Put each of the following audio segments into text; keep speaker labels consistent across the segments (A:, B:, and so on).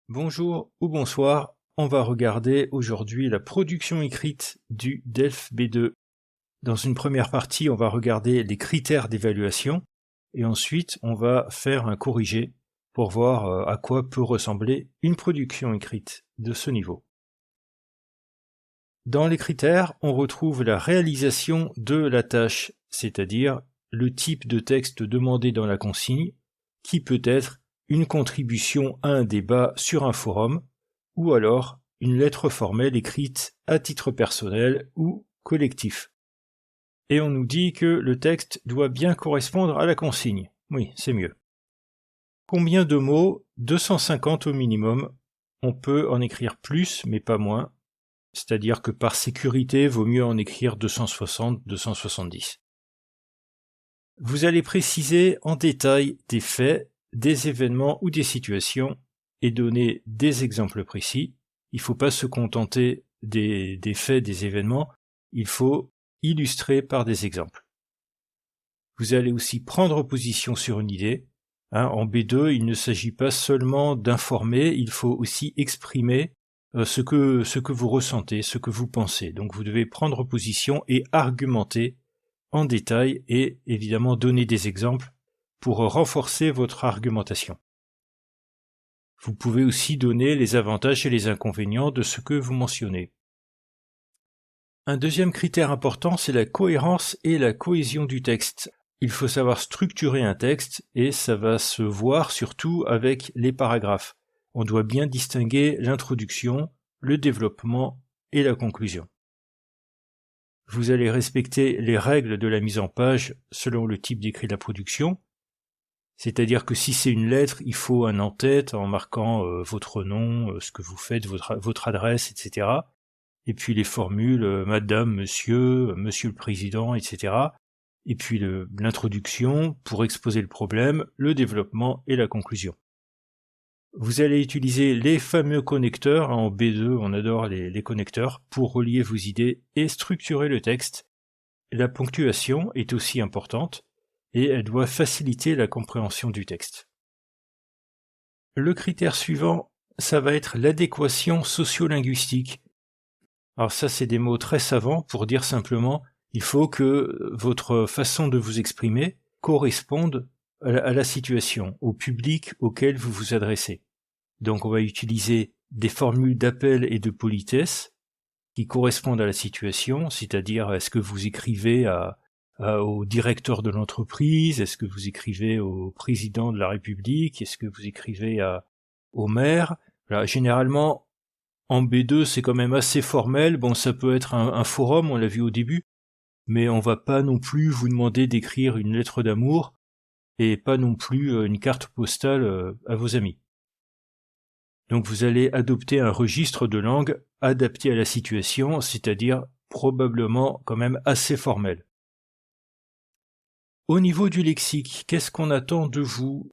A: Bonjour ou bonsoir, on va regarder aujourd'hui la production écrite du DELF B2. Dans une première partie, on va regarder les critères d'évaluation et ensuite on va faire un corrigé pour voir à quoi peut ressembler une production écrite de ce niveau. Dans les critères, on retrouve la réalisation de la tâche, c'est-à-dire le type de texte demandé dans la consigne, qui peut être une contribution à un débat sur un forum, ou alors une lettre formelle écrite à titre personnel ou collectif. Et on nous dit que le texte doit bien correspondre à la consigne. Oui, c'est mieux. Combien de mots? 250 au minimum. On peut en écrire plus, mais pas moins. C'est-à-dire que par sécurité, vaut mieux en écrire 260, 270. Vous allez préciser en détail des faits, des événements ou des situations et donner des exemples précis. Il ne faut pas se contenter des faits, des événements, il faut illustrer par des exemples. Vous allez aussi prendre position sur une idée. En B2, il ne s'agit pas seulement d'informer, il faut aussi exprimer ce que vous ressentez, ce que vous pensez. Donc vous devez prendre position et argumenter en détail et évidemment donner des exemples pour renforcer votre argumentation. Vous pouvez aussi donner les avantages et les inconvénients de ce que vous mentionnez. Un deuxième critère important, c'est la cohérence et la cohésion du texte. Il faut savoir structurer un texte et ça va se voir surtout avec les paragraphes. On doit bien distinguer l'introduction, le développement et la conclusion. Vous allez respecter les règles de la mise en page selon le type d'écrit de la production. C'est-à-dire que si c'est une lettre, il faut un en-tête en marquant votre nom, ce que vous faites, votre adresse, etc. Et puis les formules madame, monsieur, monsieur le président, etc. Et puis l'introduction pour exposer le problème, le développement et la conclusion. Vous allez utiliser les fameux connecteurs. En B2, on adore les connecteurs pour relier vos idées et structurer le texte. La ponctuation est aussi importante et elle doit faciliter la compréhension du texte. Le critère suivant, ça va être l'adéquation sociolinguistique. Alors ça, c'est des mots très savants pour dire simplement, il faut que votre façon de vous exprimer corresponde à la situation, au public auquel vous vous adressez. Donc on va utiliser des formules d'appel et de politesse qui correspondent à la situation, c'est-à-dire est-ce que vous écrivez au directeur de l'entreprise, est-ce que vous écrivez au président de la République, est-ce que vous écrivez au maire. Voilà, généralement, en B2, c'est quand même assez formel. Bon, ça peut être un forum, on l'a vu au début, mais on va pas non plus vous demander d'écrire une lettre d'amour et pas non plus une carte postale à vos amis. Donc vous allez adopter un registre de langue adapté à la situation, c'est-à-dire probablement quand même assez formel. Au niveau du lexique, qu'est-ce qu'on attend de vous?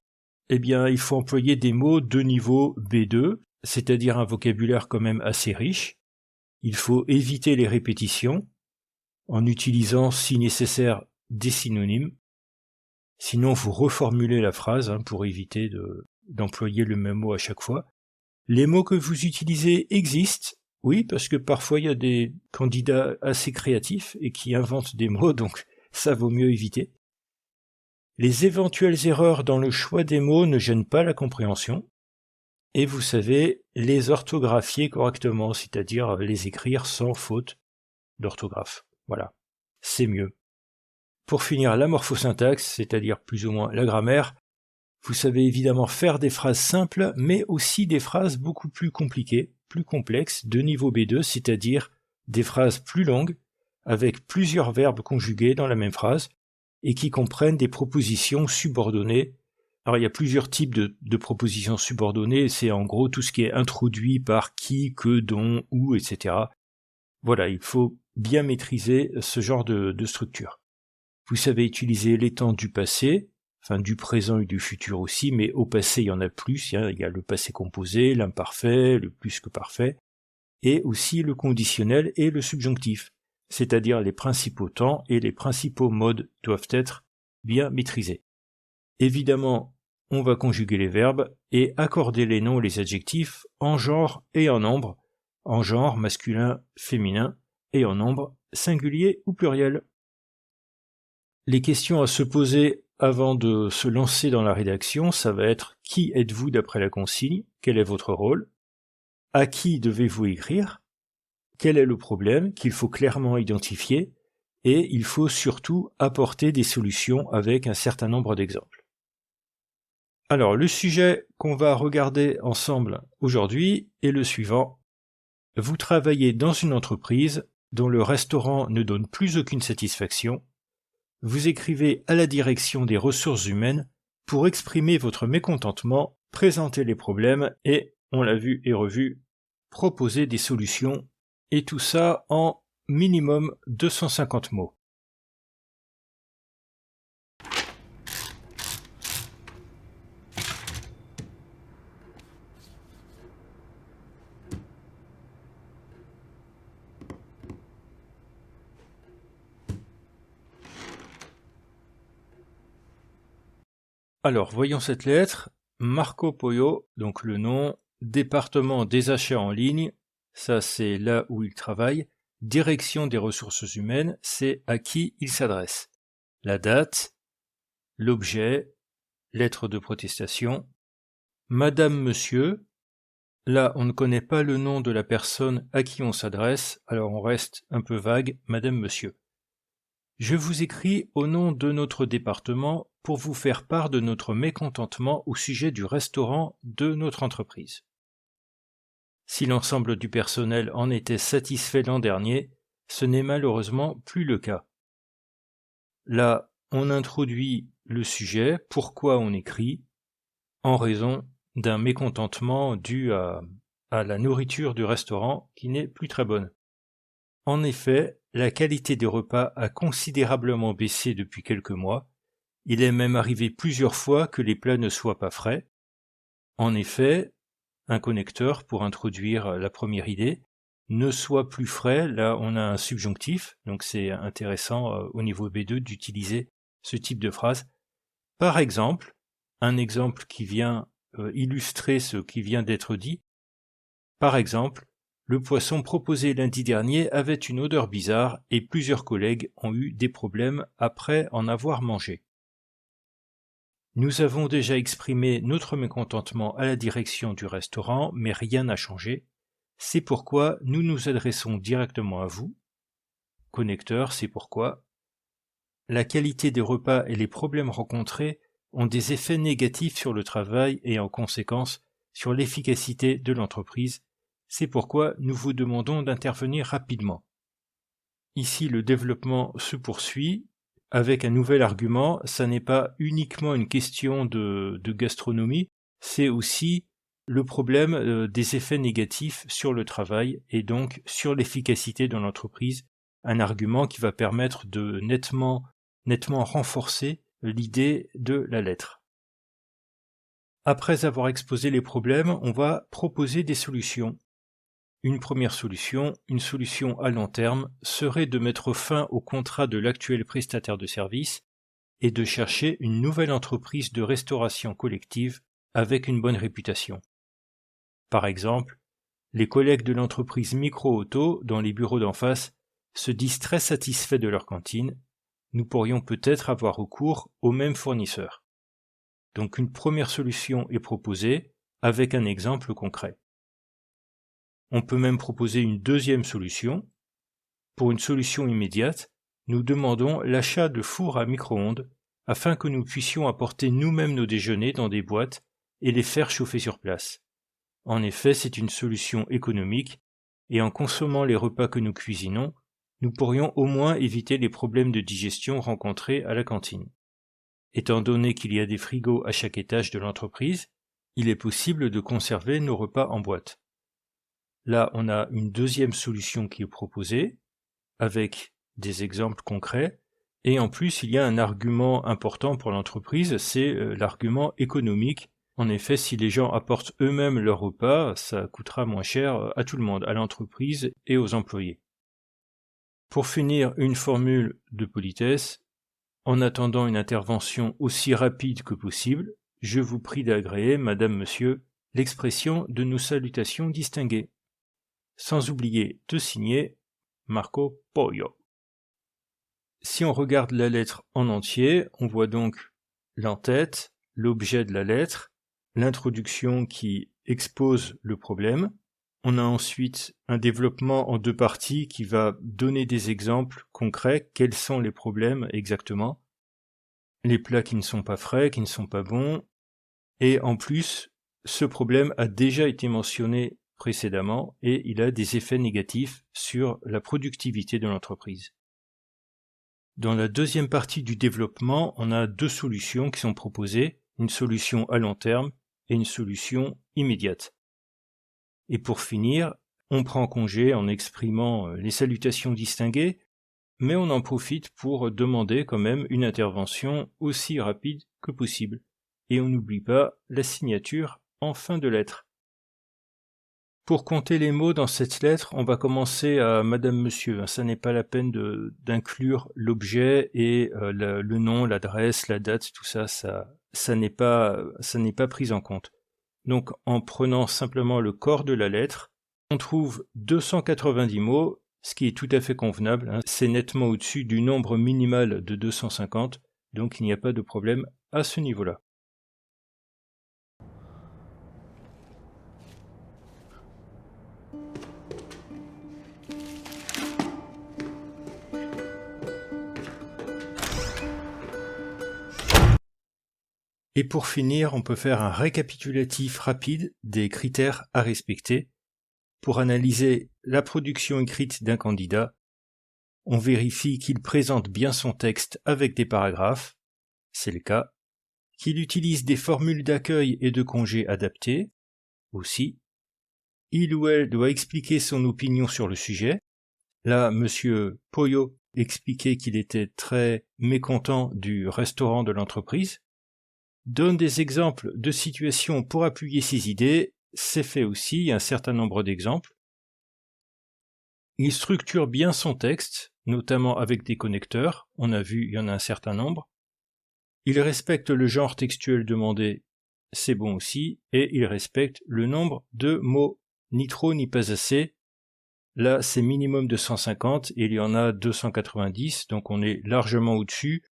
A: Eh bien, il faut employer des mots de niveau B2, c'est-à-dire un vocabulaire quand même assez riche. Il faut éviter les répétitions, en utilisant, si nécessaire, des synonymes. Sinon, vous reformulez la phrase pour éviter d'employer le même mot à chaque fois. Les mots que vous utilisez existent, oui, parce que parfois il y a des candidats assez créatifs et qui inventent des mots, donc ça vaut mieux éviter. Les éventuelles erreurs dans le choix des mots ne gênent pas la compréhension. Et vous savez les orthographier correctement, c'est-à-dire les écrire sans faute d'orthographe. Voilà, c'est mieux. Pour finir, la morphosyntaxe, c'est-à-dire plus ou moins la grammaire, vous savez évidemment faire des phrases simples, mais aussi des phrases beaucoup plus compliquées, plus complexes, de niveau B2, c'est-à-dire des phrases plus longues, avec plusieurs verbes conjugués dans la même phrase, et qui comprennent des propositions subordonnées. Alors il y a plusieurs types de propositions subordonnées, c'est en gros tout ce qui est introduit par qui, que, dont, où, etc. Voilà, il faut bien maîtriser ce genre de structure. Vous savez utiliser les temps du passé, enfin du présent et du futur aussi, mais au passé il y en a plus, il y a le passé composé, l'imparfait, le plus que parfait, et aussi le conditionnel et le subjonctif, c'est-à-dire les principaux temps et les principaux modes doivent être bien maîtrisés. Évidemment, on va conjuguer les verbes et accorder les noms et les adjectifs en genre et en nombre, en genre masculin, féminin, et en nombre singulier ou pluriel. Les questions à se poser avant de se lancer dans la rédaction, ça va être qui êtes-vous d'après la consigne, quel est votre rôle, à qui devez-vous écrire, quel est le problème qu'il faut clairement identifier, et il faut surtout apporter des solutions avec un certain nombre d'exemples. Alors, le sujet qu'on va regarder ensemble aujourd'hui est le suivant. Vous travaillez dans une entreprise dont le restaurant ne donne plus aucune satisfaction. Vous écrivez à la direction des ressources humaines pour exprimer votre mécontentement, présenter les problèmes et, on l'a vu et revu, proposer des solutions, et tout ça en minimum 250 mots. Alors, voyons cette lettre. Marco Polo, donc le nom, département des achats en ligne, ça c'est là où il travaille. Direction des ressources humaines, c'est à qui il s'adresse. La date, l'objet, lettre de protestation. Madame, monsieur, là on ne connaît pas le nom de la personne à qui on s'adresse, alors on reste un peu vague, madame, monsieur. Je vous écris au nom de notre département pour vous faire part de notre mécontentement au sujet du restaurant de notre entreprise. Si l'ensemble du personnel en était satisfait l'an dernier, ce n'est malheureusement plus le cas. Là, on introduit le sujet, pourquoi on écrit, en raison d'un mécontentement dû à la nourriture du restaurant qui n'est plus très bonne. En effet, la qualité des repas a considérablement baissé depuis quelques mois. Il est même arrivé plusieurs fois que les plats ne soient pas frais. En effet, un connecteur, pour introduire la première idée, ne soit plus frais, là on a un subjonctif, donc c'est intéressant au niveau B2 d'utiliser ce type de phrase. Par exemple, un exemple qui vient illustrer ce qui vient d'être dit. Par exemple, le poisson proposé lundi dernier avait une odeur bizarre et plusieurs collègues ont eu des problèmes après en avoir mangé. Nous avons déjà exprimé notre mécontentement à la direction du restaurant, mais rien n'a changé. C'est pourquoi nous nous adressons directement à vous. Connecteur, c'est pourquoi. La qualité des repas et les problèmes rencontrés ont des effets négatifs sur le travail et en conséquence sur l'efficacité de l'entreprise. C'est pourquoi nous vous demandons d'intervenir rapidement. Ici, le développement se poursuit avec un nouvel argument. Ça n'est pas uniquement une question de gastronomie, c'est aussi le problème des effets négatifs sur le travail et donc sur l'efficacité de l'entreprise. Un argument qui va permettre de nettement renforcer l'idée de la lettre. Après avoir exposé les problèmes, on va proposer des solutions. Une première solution, une solution à long terme, serait de mettre fin au contrat de l'actuel prestataire de service et de chercher une nouvelle entreprise de restauration collective avec une bonne réputation. Par exemple, les collègues de l'entreprise Micro-Auto dans les bureaux d'en face se disent très satisfaits de leur cantine. Nous pourrions peut-être avoir recours au même fournisseur. Donc une première solution est proposée avec un exemple concret. On peut même proposer une deuxième solution. Pour une solution immédiate, nous demandons l'achat de fours à micro-ondes afin que nous puissions apporter nous-mêmes nos déjeuners dans des boîtes et les faire chauffer sur place. En effet, c'est une solution économique et en consommant les repas que nous cuisinons, nous pourrions au moins éviter les problèmes de digestion rencontrés à la cantine. Étant donné qu'il y a des frigos à chaque étage de l'entreprise, il est possible de conserver nos repas en boîte. Là, on a une deuxième solution qui est proposée, avec des exemples concrets, et en plus, il y a un argument important pour l'entreprise, c'est l'argument économique. En effet, si les gens apportent eux-mêmes leurs repas, ça coûtera moins cher à tout le monde, à l'entreprise et aux employés. Pour finir, une formule de politesse, en attendant une intervention aussi rapide que possible, Je vous prie d'agréer, madame, monsieur, l'expression de nos salutations distinguées. Sans oublier de signer Marco Pollo. Si on regarde la lettre en entier, on voit donc l'entête, l'objet de la lettre, l'introduction qui expose le problème. On a ensuite un développement en 2 parties qui va donner des exemples concrets. Quels sont les problèmes exactement? Les plats qui ne sont pas frais, qui ne sont pas bons. Et en plus, ce problème a déjà été mentionné précédemment et il a des effets négatifs sur la productivité de l'entreprise. Dans la deuxième partie du développement, on a 2 solutions qui sont proposées, une solution à long terme et une solution immédiate. Et pour finir, on prend congé en exprimant les salutations distinguées, mais on en profite pour demander quand même une intervention aussi rapide que possible. Et on n'oublie pas la signature en fin de lettre. Pour compter les mots dans cette lettre, on va commencer à Madame Monsieur. Ça n'est pas la peine d'inclure l'objet et le nom, l'adresse, la date, tout ça, ça n'est pas pris en compte. Donc en prenant simplement le corps de la lettre, on trouve 290 mots, ce qui est tout à fait convenable. C'est nettement au-dessus du nombre minimal de 250, donc il n'y a pas de problème à ce niveau-là. Et pour finir, on peut faire un récapitulatif rapide des critères à respecter. Pour analyser la production écrite d'un candidat, on vérifie qu'il présente bien son texte avec des paragraphes, c'est le cas, qu'il utilise des formules d'accueil et de congé adaptées, aussi. Il ou elle doit expliquer son opinion sur le sujet. Là, monsieur Pollo expliquait qu'il était très mécontent du restaurant de l'entreprise. Donne des exemples de situations pour appuyer ses idées, c'est fait aussi, il y a un certain nombre d'exemples. Il structure bien son texte, notamment avec des connecteurs, on a vu, il y en a un certain nombre. Il respecte le genre textuel demandé, c'est bon aussi, et il respecte le nombre de mots, ni trop ni pas assez. Là, c'est minimum de 150 et il y en a 290, donc on est largement au-dessus,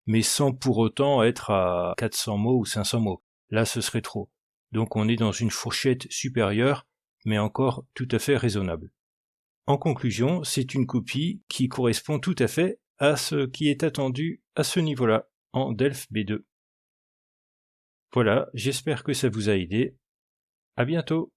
A: mais sans pour autant être à 400 mots ou 500 mots. Là, ce serait trop. Donc on est dans une fourchette supérieure, mais encore tout à fait raisonnable. En conclusion, c'est une copie qui correspond tout à fait à ce qui est attendu à ce niveau-là, en Delphes B2. Voilà, j'espère que ça vous a aidé. À bientôt!